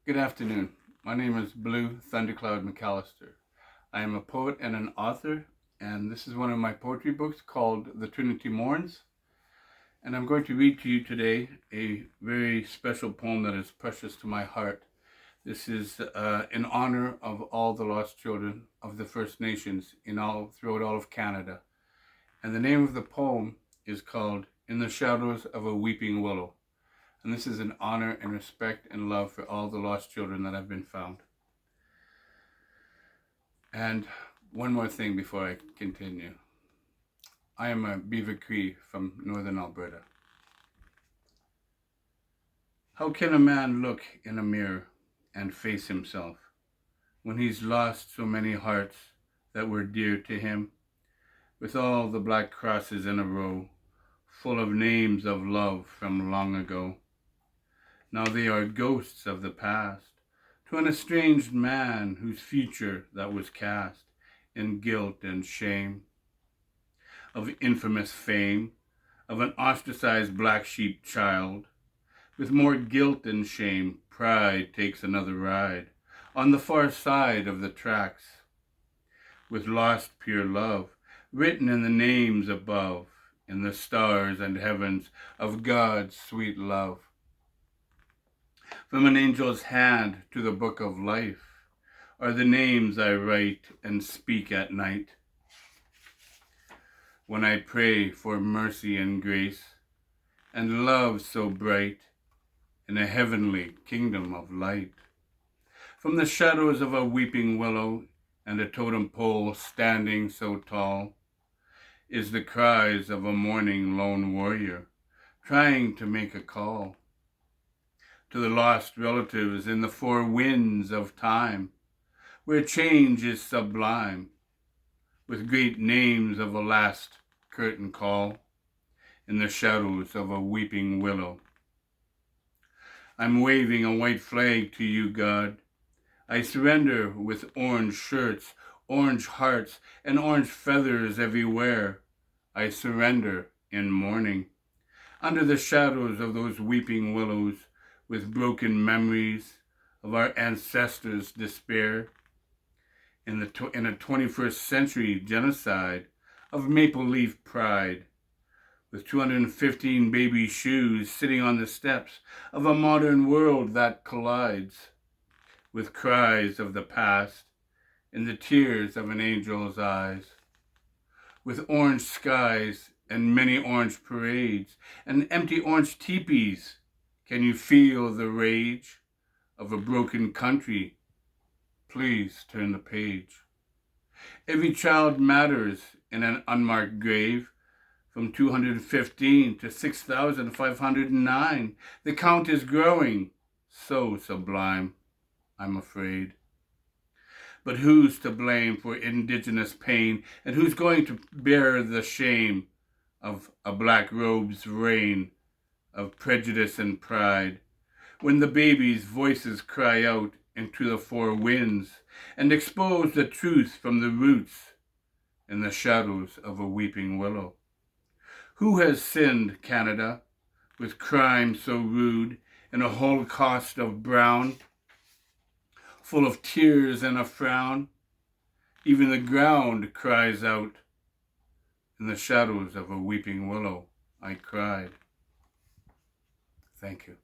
Good afternoon. My name is Blue Thundercloud McAllister. I am a poet and an author, and this is one of my poetry books called The Trinity Mourns. And I'm going to read to you today a very special poem that is precious to my heart. This is in honor of all the lost children of the First Nations throughout all of Canada. And the name of the poem is called In the Shadows of a Weeping Willow. And this is in honor and respect and love for all the lost children that have been found. And one more thing before I continue. I am a Beaver Cree from northern Alberta. How can a man look in a mirror and face himself when he's lost so many hearts that were dear to him, with all the black crosses in a row, full of names of love from long ago? Now they are ghosts of the past, to an estranged man whose future that was cast in guilt and shame, of infamous fame, of an ostracized black sheep child. With more guilt and shame, pride takes another ride on the far side of the tracks, with lost pure love written in the names above, in the stars and heavens of God's sweet love. From an angel's hand to the book of life are the names I write and speak at night, when I pray for mercy and grace and love so bright in a heavenly kingdom of light. From the shadows of a weeping willow and a totem pole standing so tall is the cries of a mourning lone warrior trying to make a call to the lost relatives in the four winds of time, where change is sublime, with great names of a last curtain call in the shadows of a weeping willow. I'm waving a white flag to you, God. I surrender with orange shirts, orange hearts, and orange feathers everywhere. I surrender in mourning, under the shadows of those weeping willows, with broken memories of our ancestors' despair, in a 21st century genocide of maple leaf pride, with 215 baby shoes sitting on the steps of a modern world that collides, with cries of the past in the tears of an angel's eyes, with orange skies and many orange parades and empty orange teepees. Can you feel the rage of a broken country? Please turn the page. Every child matters in an unmarked grave, from 215 to 6,509. The count is growing, so sublime, I'm afraid. But who's to blame for Indigenous pain, and who's going to bear the shame of a black robe's reign of prejudice and pride, when the babies' voices cry out into the four winds and expose the truth from the roots in the shadows of a weeping willow? Who has sinned, Canada, with crime so rude in a holocaust of brown, full of tears and a frown? Even the ground cries out. In the shadows of a weeping willow, I cried. Thank you.